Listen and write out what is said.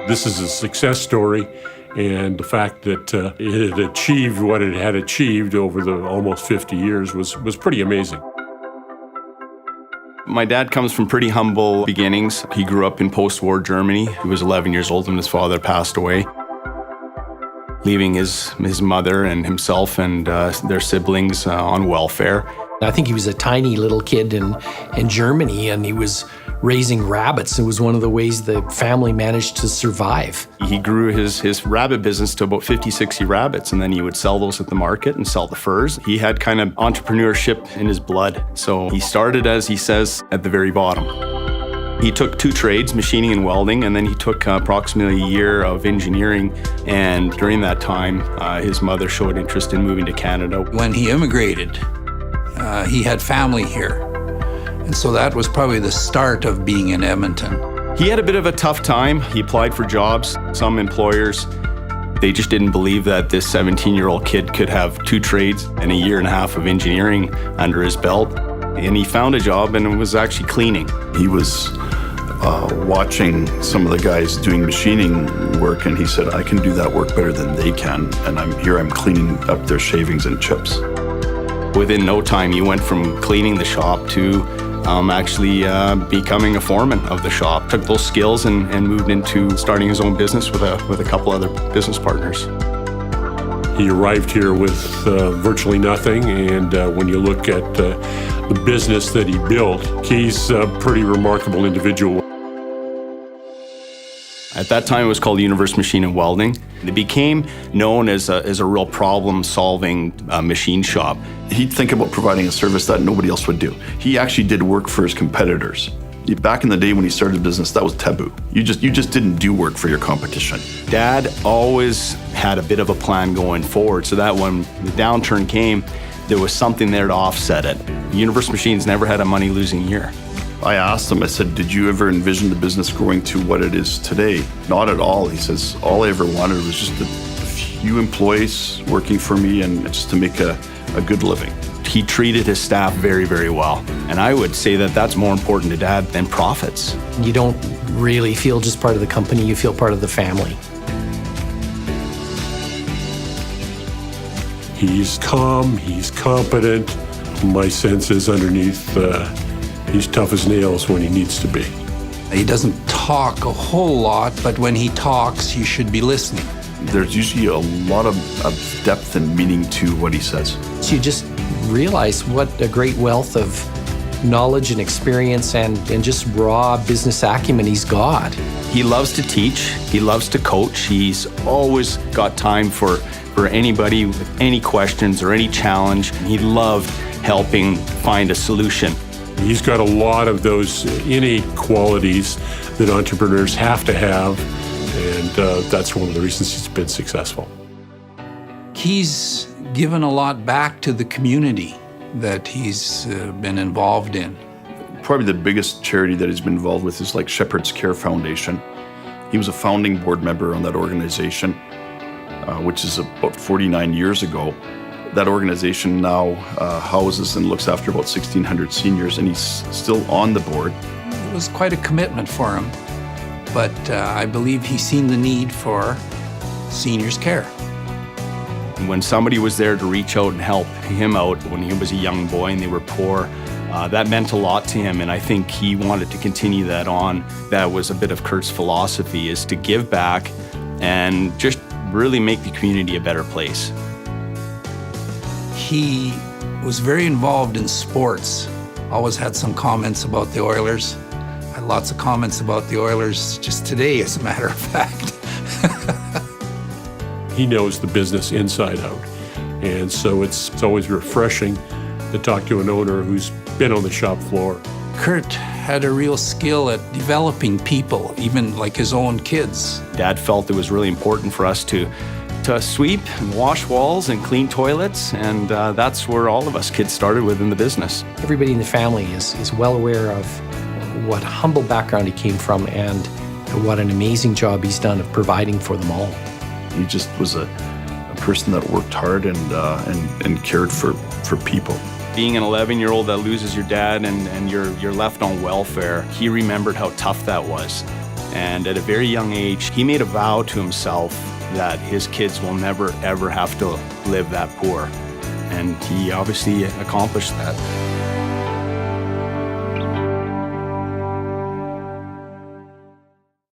This is a success story, and the fact that it had achieved what it had achieved over the almost 50 years was pretty amazing. My dad comes from pretty humble beginnings. He grew up in post-war Germany. He was 11 years old when his father passed away, leaving his mother and himself and their siblings on welfare. I think he was a tiny little kid in Germany, and he was raising rabbits. It was one of the ways the family managed to survive. He grew his rabbit business to about 50, 60 rabbits, and then he would sell those at the market and sell the furs. He had kind of entrepreneurship in his blood. So he started, as he says, at the very bottom. He took 2 trades, machining and welding, and then he took approximately a year of engineering. And during that time, his mother showed interest in moving to Canada. When he immigrated, he had family here. And so that was probably the start of being in Edmonton. He had a bit of a tough time. He applied for jobs. Some employers, they just didn't believe that this 17-year-old kid could have 2 trades and a year and a half of engineering under his belt. And he found a job, and it was actually cleaning. He was watching some of the guys doing machining work, and he said, I can do that work better than they can, and I'm cleaning up their shavings and chips. Within no time, he went from cleaning the shop to actually becoming a foreman of the shop. Took those skills and moved into starting his own business with a couple other business partners. He arrived here with virtually nothing, and when you look at the business that he built, he's a pretty remarkable individual. At that time, it was called Universe Machine and Welding. It became known as a real problem-solving machine shop. He'd think about providing a service that nobody else would do. He actually did work for his competitors. Back in the day when he started business, that was taboo. You just didn't do work for your competition. Dad always had a bit of a plan going forward, so that when the downturn came, there was something there to offset it. Universe Machines never had a money-losing year. I asked him, I said, did you ever envision the business growing to what it is today? Not at all. He says, all I ever wanted was just a few employees working for me and just to make a good living. He treated his staff very, very well. And I would say that that's more important to Dad than profits. You don't really feel just part of the company, you feel part of the family. He's calm, he's competent. My sense is underneath, he's tough as nails when he needs to be. He doesn't talk a whole lot, but when he talks, you should be listening. There's usually a lot of depth and meaning to what he says. So you just realize what a great wealth of knowledge and experience and just raw business acumen he's got. He loves to teach, he loves to coach. He's always got time for anybody with any questions or any challenge. He loved helping find a solution. He's got a lot of those innate qualities that entrepreneurs have to have, and that's one of the reasons he's been successful. He's given a lot back to the community that he's been involved in. Probably the biggest charity that he's been involved with is like Shepherd's Care Foundation. He was a founding board member on that organization, which is about 49 years ago. That organization now houses and looks after about 1,600 seniors, and he's still on the board. It was quite a commitment for him, but I believe he's seen the need for seniors' care. When somebody was there to reach out and help him out when he was a young boy and they were poor, that meant a lot to him, and I think he wanted to continue that on. That was a bit of Kurt's philosophy, is to give back and just really make the community a better place. He was very involved in sports. Always had some comments about the Oilers. Had lots of comments about the Oilers just today, as a matter of fact. He knows the business inside out, and so it's always refreshing to talk to an owner who's been on the shop floor. Kurt had a real skill at developing people, even like his own kids. Dad felt it was really important for us to sweep and wash walls and clean toilets, and that's where all of us kids started within the business. Everybody in the family is well aware of what humble background he came from and what an amazing job he's done of providing for them all. He just was a person that worked hard and cared for people. Being an 11-year-old that loses your dad and you're left on welfare, he remembered how tough that was. And at a very young age, he made a vow to himself that his kids will never, ever have to live that poor. And he obviously accomplished that.